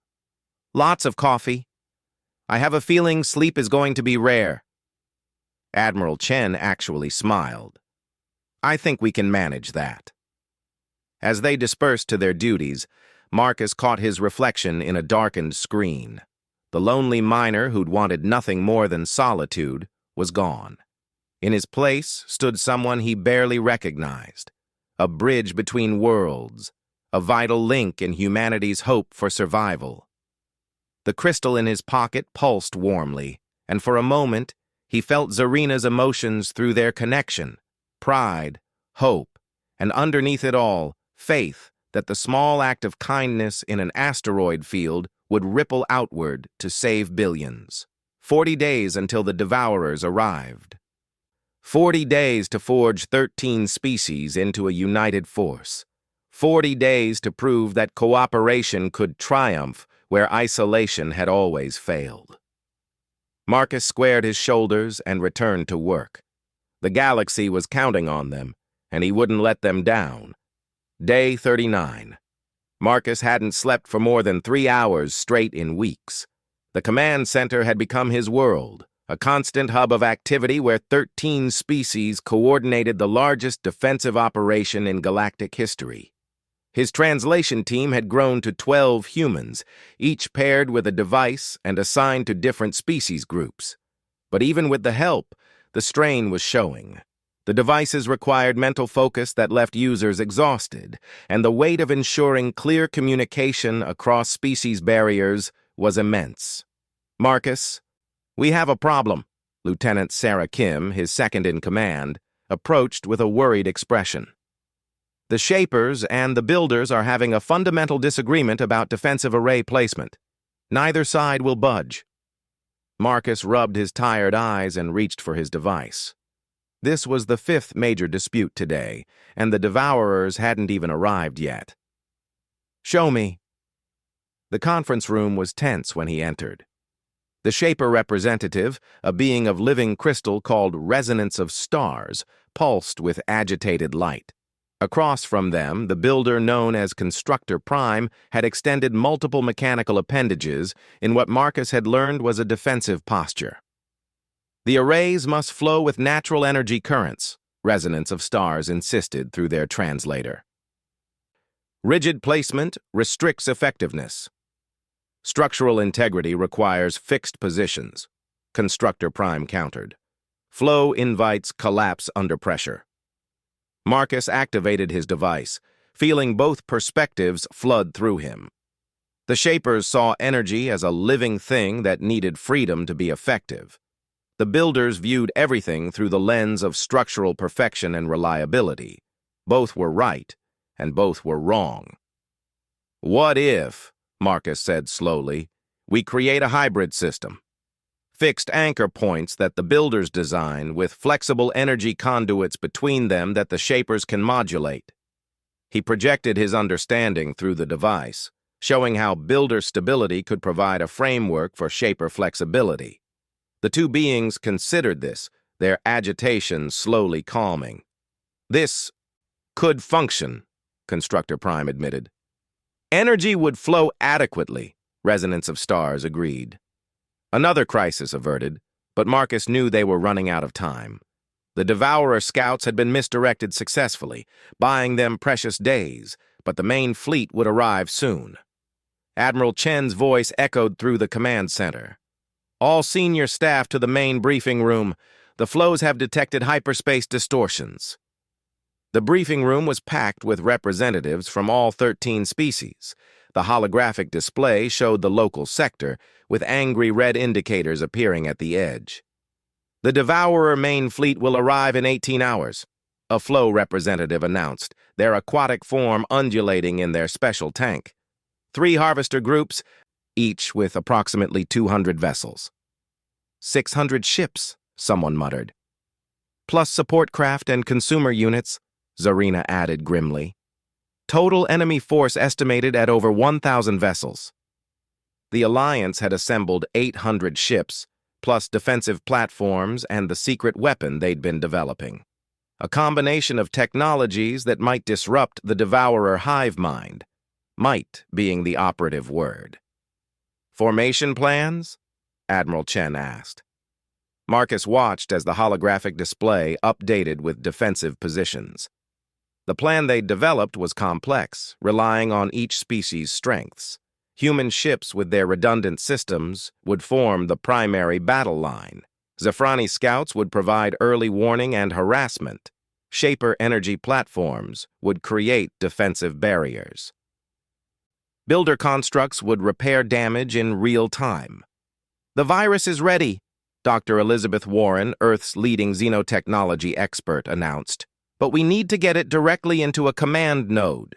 Speaker 1: "Lots of coffee. I have a feeling sleep is going to be rare." Admiral Chen actually smiled. "I think we can manage that." As they dispersed to their duties, Marcus caught his reflection in a darkened screen. The lonely miner who'd wanted nothing more than solitude was gone. In his place stood someone he barely recognized, a bridge between worlds, a vital link in humanity's hope for survival. The crystal in his pocket pulsed warmly, and for a moment, he felt Zarina's emotions through their connection: pride, hope, and underneath it all, faith that the small act of kindness in an asteroid field would ripple outward to save billions. 40 days until the Devourers arrived. 40 days to forge 13 species into a united force. 40 days to prove that cooperation could triumph where isolation had always failed. Marcus squared his shoulders and returned to work. The galaxy was counting on them, and he wouldn't let them down. Day 39. Marcus hadn't slept for more than 3 hours straight in weeks. The command center had become his world, a constant hub of activity where 13 species coordinated the largest defensive operation in galactic history. His translation team had grown to 12 humans, each paired with a device and assigned to different species groups. But even with the help, the strain was showing. The devices required mental focus that left users exhausted, and the weight of ensuring clear communication across species barriers was immense. "Marcus, we have a problem," Lieutenant Sarah Kim, his second-in-command, approached with a worried expression. "The Shapers and the Builders are having a fundamental disagreement about defensive array placement. Neither side will budge." Marcus rubbed his tired eyes and reached for his device. This was the 5th major dispute today, and the Devourers hadn't even arrived yet. "Show me." The conference room was tense when he entered. The Shaper representative, a being of living crystal called Resonance of Stars, pulsed with agitated light. Across from them, the builder known as Constructor Prime had extended multiple mechanical appendages in what Marcus had learned was a defensive posture. "The arrays must flow with natural energy currents," Resonance of Stars insisted through their translator. "Rigid placement restricts effectiveness. Structural integrity requires fixed positions," Constructor Prime countered. "Flow invites collapse under pressure." Marcus activated his device, feeling both perspectives flood through him. The Shapers saw energy as a living thing that needed freedom to be effective. The Builders viewed everything through the lens of structural perfection and reliability. Both were right, and both were wrong. "What if," Marcus said slowly, "we create a hybrid system? Fixed anchor points that the Builders design with flexible energy conduits between them that the Shapers can modulate." He projected his understanding through the device, showing how Builder stability could provide a framework for Shaper flexibility. The two beings considered this, their agitation slowly calming. "This could function," Constructor Prime admitted. "Energy would flow adequately," Resonance of Stars agreed. Another crisis averted, but Marcus knew they were running out of time. The Devourer scouts had been misdirected successfully, buying them precious days, but the main fleet would arrive soon. Admiral Chen's voice echoed through the command center. "All senior staff to the main briefing room. The flows have detected hyperspace distortions." The briefing room was packed with representatives from all 13 species. The holographic display showed the local sector, with angry red indicators appearing at the edge. "The Devourer main fleet will arrive in 18 hours, a flow representative announced, their aquatic form undulating in their special tank. 3 harvester groups, each with approximately 200 vessels. 600 ships, someone muttered. "Plus support craft and consumer units," Zarina added grimly. "Total enemy force estimated at over 1,000 vessels." The Alliance had assembled 800 ships, plus defensive platforms and the secret weapon they'd been developing. A combination of technologies that might disrupt the Devourer hive mind. Might being the operative word. "Formation plans?" Admiral Chen asked. Marcus watched as the holographic display updated with defensive positions. The plan they'd developed was complex, relying on each species' strengths. Human ships with their redundant systems would form the primary battle line. Zafrani scouts would provide early warning and harassment. Shaper energy platforms would create defensive barriers. Builder constructs would repair damage in real time. "The virus is ready," Dr. Elizabeth Warren, Earth's leading xenotechnology expert, announced. "But we need to get it directly into a command node."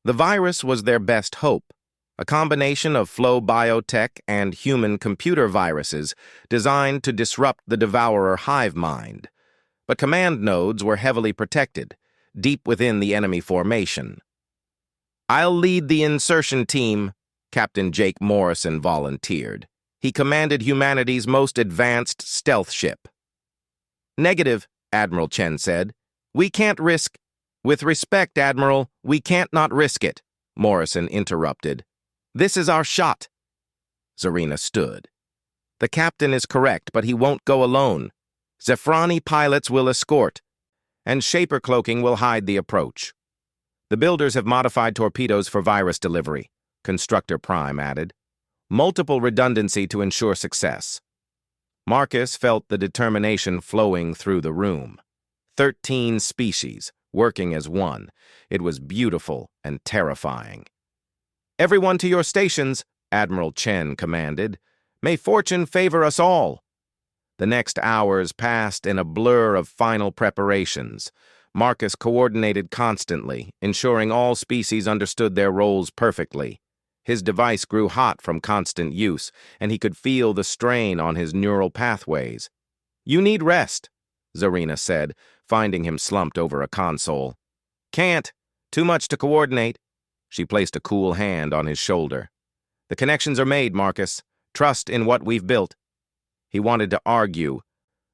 Speaker 1: The virus was their best hope, a combination of flow biotech and human computer viruses designed to disrupt the devourer hive mind. But command nodes were heavily protected, deep within the enemy formation. "I'll lead the insertion team," Captain Jake Morrison volunteered. He commanded humanity's most advanced stealth ship. "Negative," Admiral Chen said. "We can't risk—" "With respect, Admiral, we can't not risk it," Morrison interrupted. "This is our shot." Zarina stood. "The captain is correct, but he won't go alone. Zephrani pilots will escort, and Shaper cloaking will hide the approach. The builders have modified torpedoes for virus delivery," Constructor Prime added. "Multiple redundancy to ensure success." Marcus felt the determination flowing through the room. 13 species, working as one. It was beautiful and terrifying. "Everyone to your stations," Admiral Chen commanded. "May fortune favor us all." The next hours passed in a blur of final preparations. Marcus coordinated constantly, ensuring all species understood their roles perfectly. His device grew hot from constant use, and he could feel the strain on his neural pathways. "You need rest," Zarina said, finding him slumped over a console. "Can't. Too much to coordinate." She placed a cool hand on his shoulder. "The connections are made, Marcus. Trust in what we've built." He wanted to argue,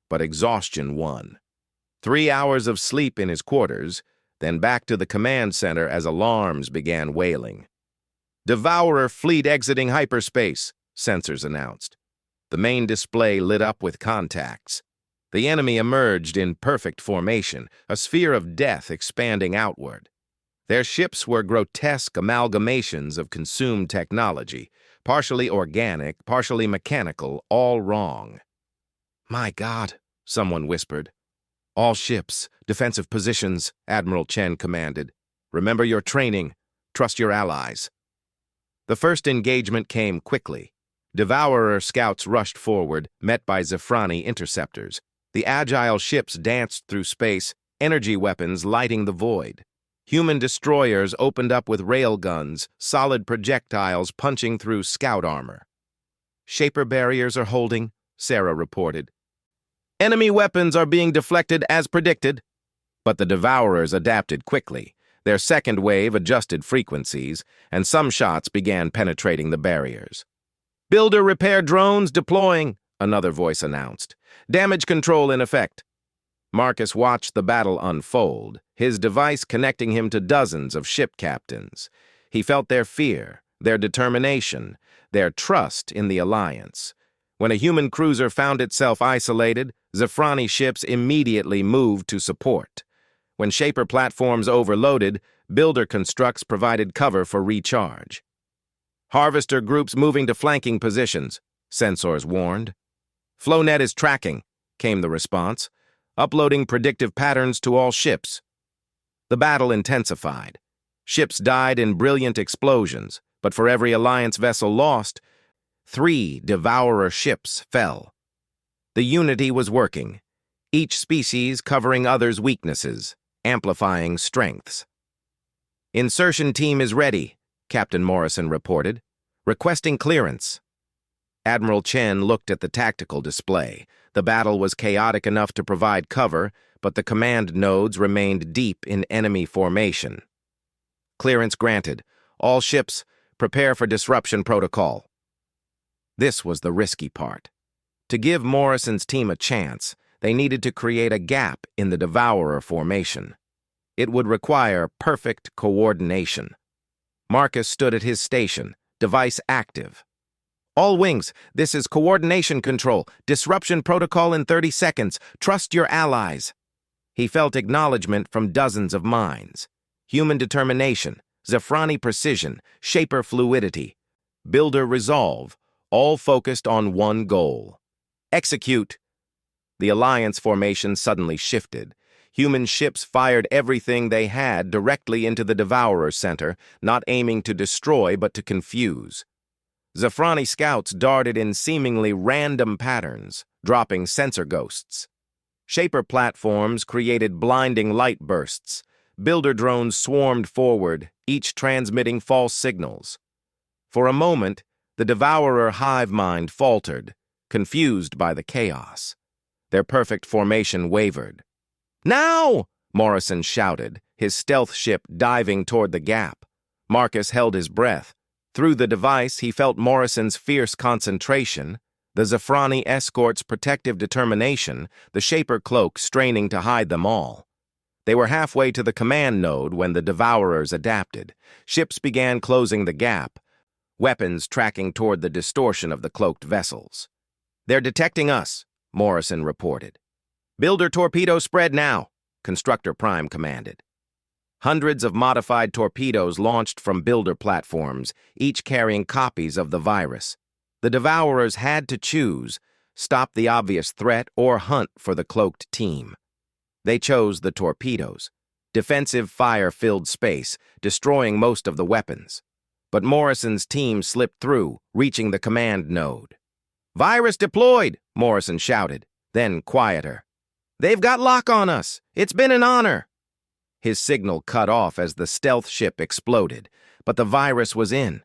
Speaker 1: but exhaustion won. 3 hours of sleep in his quarters, then back to the command center as alarms began wailing. "Devourer fleet exiting hyperspace," sensors announced. The main display lit up with contacts. The enemy emerged in perfect formation, a sphere of death expanding outward. Their ships were grotesque amalgamations of consumed technology, partially organic, partially mechanical, all wrong. "My God," someone whispered. "All ships, defensive positions," Admiral Chen commanded. "Remember your training. Trust your allies." The first engagement came quickly. Devourer scouts rushed forward, met by Zephrani interceptors. The agile ships danced through space, energy weapons lighting the void. Human destroyers opened up with railguns, solid projectiles punching through scout armor. "Shaper barriers are holding," Sarah reported. "Enemy weapons are being deflected as predicted." But the Devourers adapted quickly. Their second wave adjusted frequencies, and some shots began penetrating the barriers. "Builder repair drones deploying," another voice announced. "Damage control in effect." Marcus watched the battle unfold, his device connecting him to dozens of ship captains. He felt their fear, their determination, their trust in the Alliance. When a human cruiser found itself isolated, Zephrani ships immediately moved to support. When Shaper platforms overloaded, builder constructs provided cover for recharge. "Harvester groups moving to flanking positions," sensors warned. "FlowNet is tracking," came the response, uploading predictive patterns to all ships. The battle intensified. Ships died in brilliant explosions, but for every Alliance vessel lost, 3 Devourer ships fell. The unity was working, each species covering others' weaknesses, amplifying strengths. "Insertion team is ready," Captain Morrison reported, "requesting clearance." Admiral Chen looked at the tactical display. The battle was chaotic enough to provide cover, but the command nodes remained deep in enemy formation. "Clearance granted. All ships, prepare for disruption protocol." This was the risky part. To give Morrison's team a chance, they needed to create a gap in the Devourer formation. It would require perfect coordination. Marcus stood at his station, device active. "All wings, this is coordination control. Disruption protocol in 30 seconds. Trust your allies." He felt acknowledgement from dozens of minds. Human determination, Zephrani precision, Shaper fluidity, Builder resolve, all focused on one goal. "Execute." The Alliance formation suddenly shifted. Human ships fired everything they had directly into the Devourer Center, not aiming to destroy but to confuse. Zafrani scouts darted in seemingly random patterns, dropping sensor ghosts. Shaper platforms created blinding light bursts. Builder drones swarmed forward, each transmitting false signals. For a moment, the Devourer hive mind faltered, confused by the chaos. Their perfect formation wavered. "Now!" Morrison shouted, his stealth ship diving toward the gap. Marcus held his breath. Through the device, he felt Morrison's fierce concentration, the Zafrani escort's protective determination, the Shaper cloak straining to hide them all. They were halfway to the command node when the Devourers adapted. Ships began closing the gap, weapons tracking toward the distortion of the cloaked vessels. "They're detecting us," Morrison reported. "Builder torpedo spread now," Constructor Prime commanded. Hundreds of modified torpedoes launched from builder platforms, each carrying copies of the virus. The Devourers had to choose, stop the obvious threat or hunt for the cloaked team. They chose the torpedoes. Defensive fire filled space, destroying most of the weapons. But Morrison's team slipped through, reaching the command node. "Virus deployed," Morrison shouted, then quieter. "They've got lock on us. It's been an honor." His signal cut off as the stealth ship exploded, but the virus was in.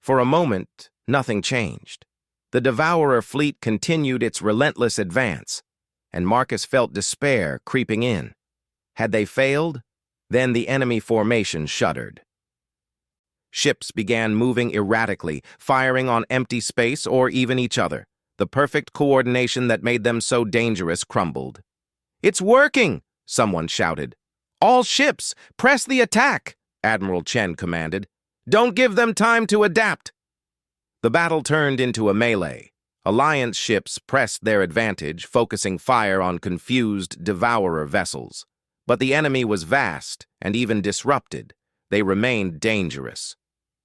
Speaker 1: For a moment, nothing changed. The Devourer fleet continued its relentless advance, and Marcus felt despair creeping in. Had they failed? Then the enemy formation shuddered. Ships began moving erratically, firing on empty space or even each other. The perfect coordination that made them so dangerous crumbled. "It's working!" someone shouted. "All ships, press the attack!" Admiral Chen commanded. "Don't give them time to adapt!" The battle turned into a melee. Alliance ships pressed their advantage, focusing fire on confused Devourer vessels. But the enemy was vast and even disrupted. They remained dangerous.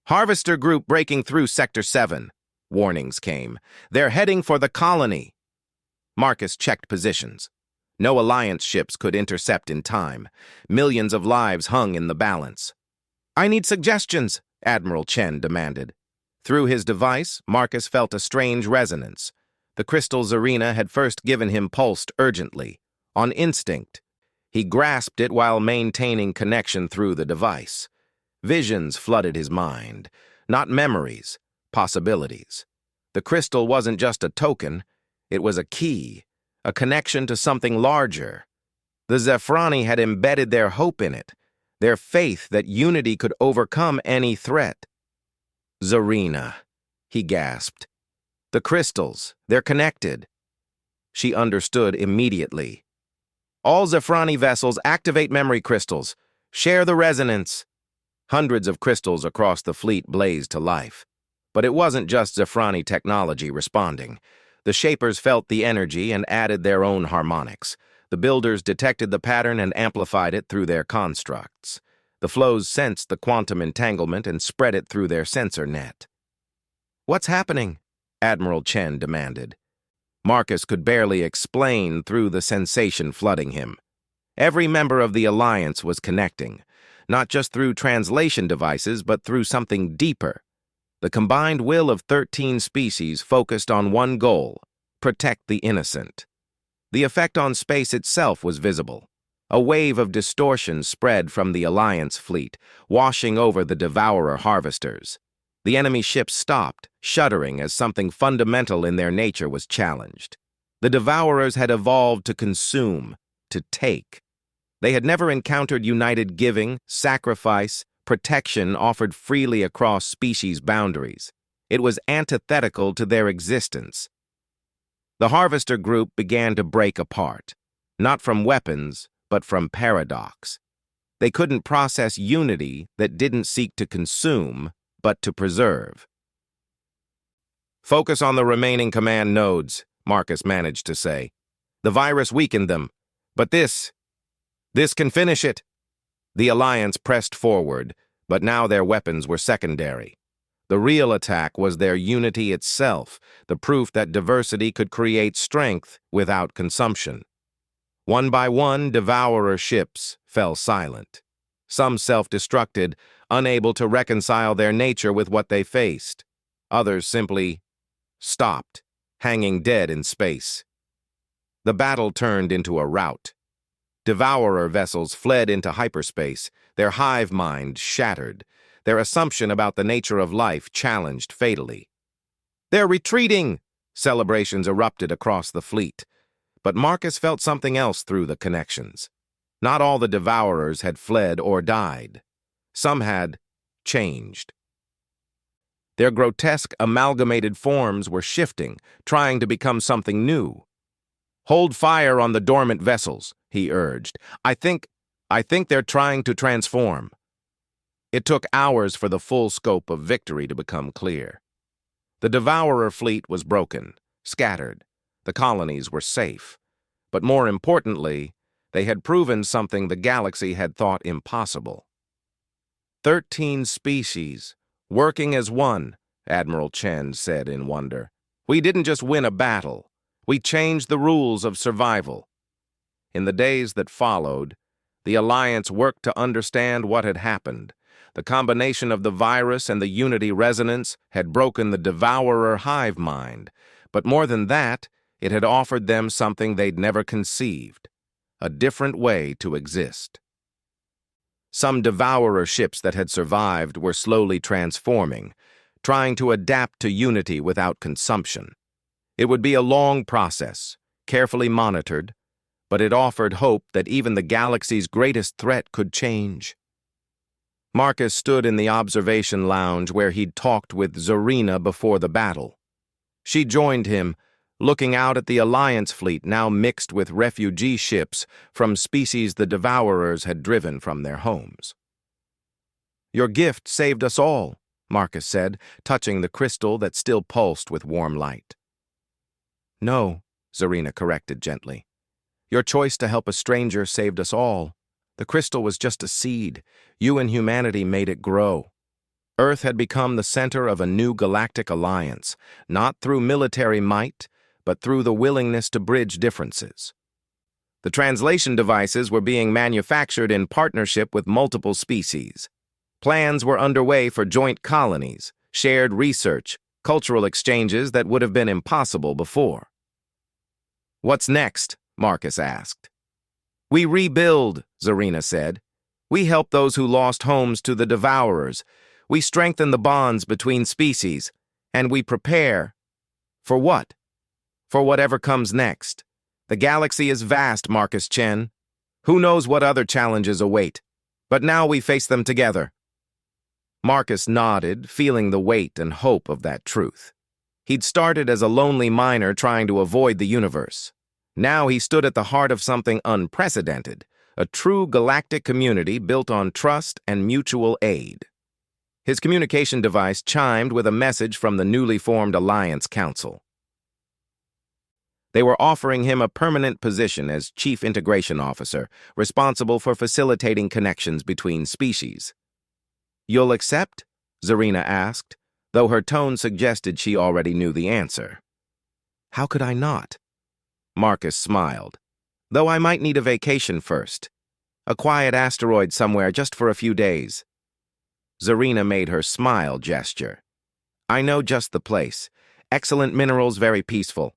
Speaker 1: "Harvester group breaking through Sector 7. Warnings came. "They're heading for the colony." Marcus checked positions. No Alliance ships could intercept in time. Millions of lives hung in the balance. "I need suggestions," Admiral Chen demanded. Through his device, Marcus felt a strange resonance. The crystal Zarina had first given him pulsed urgently. On instinct, he grasped it while maintaining connection through the device. Visions flooded his mind. Not memories, possibilities. The crystal wasn't just a token, it was a key, a connection to something larger. The Zafrani had embedded their hope in it, their faith that unity could overcome any threat. "Zarina," he gasped. "The crystals, they're connected." She understood immediately. "All Zafrani vessels activate memory crystals. Share the resonance." Hundreds of crystals across the fleet blazed to life. But it wasn't just Zafrani technology responding. The Shapers felt the energy and added their own harmonics. The Builders detected the pattern and amplified it through their constructs. The flows sensed the quantum entanglement and spread it through their sensor net. "What's happening?" Admiral Chen demanded. Marcus could barely explain through the sensation flooding him. Every member of the Alliance was connecting, not just through translation devices, but through something deeper. The combined will of 13 species focused on one goal: protect the innocent. The effect on space itself was visible. A wave of distortion spread from the Alliance fleet, washing over the Devourer harvesters. The enemy ships stopped, shuddering as something fundamental in their nature was challenged. The Devourers had evolved to consume, to take. They had never encountered united giving, sacrifice, protection offered freely across species boundaries. It was antithetical to their existence. The Harvester group began to break apart, not from weapons, but from paradox. They couldn't process unity that didn't seek to consume, but to preserve. "Focus on the remaining command nodes," Marcus managed to say. "The virus weakened them, but this can finish it." The Alliance pressed forward, but now their weapons were secondary. The real attack was their unity itself, the proof that diversity could create strength without consumption. One by one, devourer ships fell silent. Some self-destructed, unable to reconcile their nature with what they faced. Others simply stopped, hanging dead in space. The battle turned into a rout. Devourer vessels fled into hyperspace, their hive mind shattered, their assumption about the nature of life challenged fatally. "They're retreating!" Celebrations erupted across the fleet. But Marcus felt something else through the connections. Not all the devourers had fled or died. Some had changed. Their grotesque amalgamated forms were shifting, trying to become something new. "Hold fire on the dormant vessels," he urged. I think they're trying to transform." It took hours for the full scope of victory to become clear. The devourer fleet was broken, scattered. The colonies were safe. But more importantly, they had proven something the galaxy had thought impossible. 13 species, working as one, Admiral Chen said in wonder. "We didn't just win a battle. We changed the rules of survival." In the days that followed, the Alliance worked to understand what had happened. The combination of the virus and the Unity resonance had broken the devourer hive mind. But more than that, it had offered them something they'd never conceived, a different way to exist. Some devourer ships that had survived were slowly transforming, trying to adapt to Unity without consumption. It would be a long process, carefully monitored, but it offered hope that even the galaxy's greatest threat could change. Marcus stood in the observation lounge where he'd talked with Zarina before the battle. She joined him, looking out at the Alliance fleet now mixed with refugee ships from species the Devourers had driven from their homes. "Your gift saved us all," Marcus said, touching the crystal that still pulsed with warm light. "No," Zarina corrected gently. "Your choice to help a stranger saved us all. The crystal was just a seed. You and humanity made it grow. Earth had become the center of a new galactic alliance, not through military might, but through the willingness to bridge differences." The translation devices were being manufactured in partnership with multiple species. Plans were underway for joint colonies, shared research, cultural exchanges that would have been impossible before. "What's next?" Marcus asked. "We rebuild," Zarina said. "We help those who lost homes to the Devourers. We strengthen the bonds between species, and we prepare. For what? For whatever comes next. The galaxy is vast, Marcus Chen. Who knows what other challenges await? But now we face them together." Marcus nodded, feeling the weight and hope of that truth. He'd started as a lonely miner trying to avoid the universe. Now he stood at the heart of something unprecedented, a true galactic community built on trust and mutual aid. His communication device chimed with a message from the newly formed Alliance Council. They were offering him a permanent position as Chief Integration Officer, responsible for facilitating connections between species. "You'll accept?" Zarina asked, though her tone suggested she already knew the answer. "How could I not?" Marcus smiled. "Though I might need a vacation first. A quiet asteroid somewhere just for a few days." Zarina made her smile gesture. "I know just the place. Excellent minerals, very peaceful.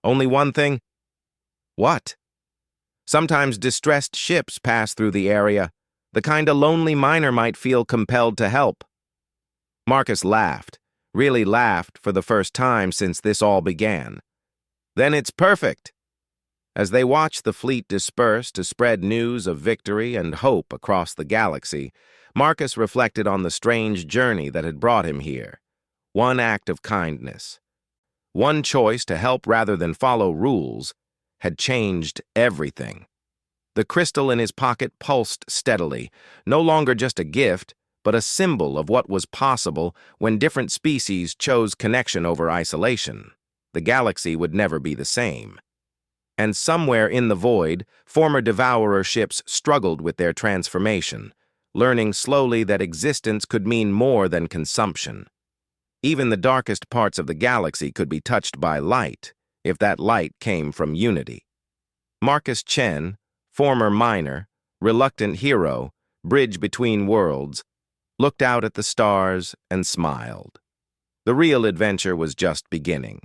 Speaker 1: Only one thing?" "What?" "Sometimes distressed ships pass through the area, the kind a lonely miner might feel compelled to help." Marcus laughed, really laughed for the first time since this all began. "Then it's perfect." As they watched the fleet disperse to spread news of victory and hope across the galaxy, Marcus reflected on the strange journey that had brought him here. One act of kindness, one choice to help rather than follow rules, had changed everything. The crystal in his pocket pulsed steadily, no longer just a gift, but a symbol of what was possible when different species chose connection over isolation. The galaxy would never be the same. And somewhere in the void, former devourer ships struggled with their transformation, learning slowly that existence could mean more than consumption. Even the darkest parts of the galaxy could be touched by light, if that light came from Unity. Marcus Chen, former miner, reluctant hero, bridge between worlds, looked out at the stars and smiled. The real adventure was just beginning.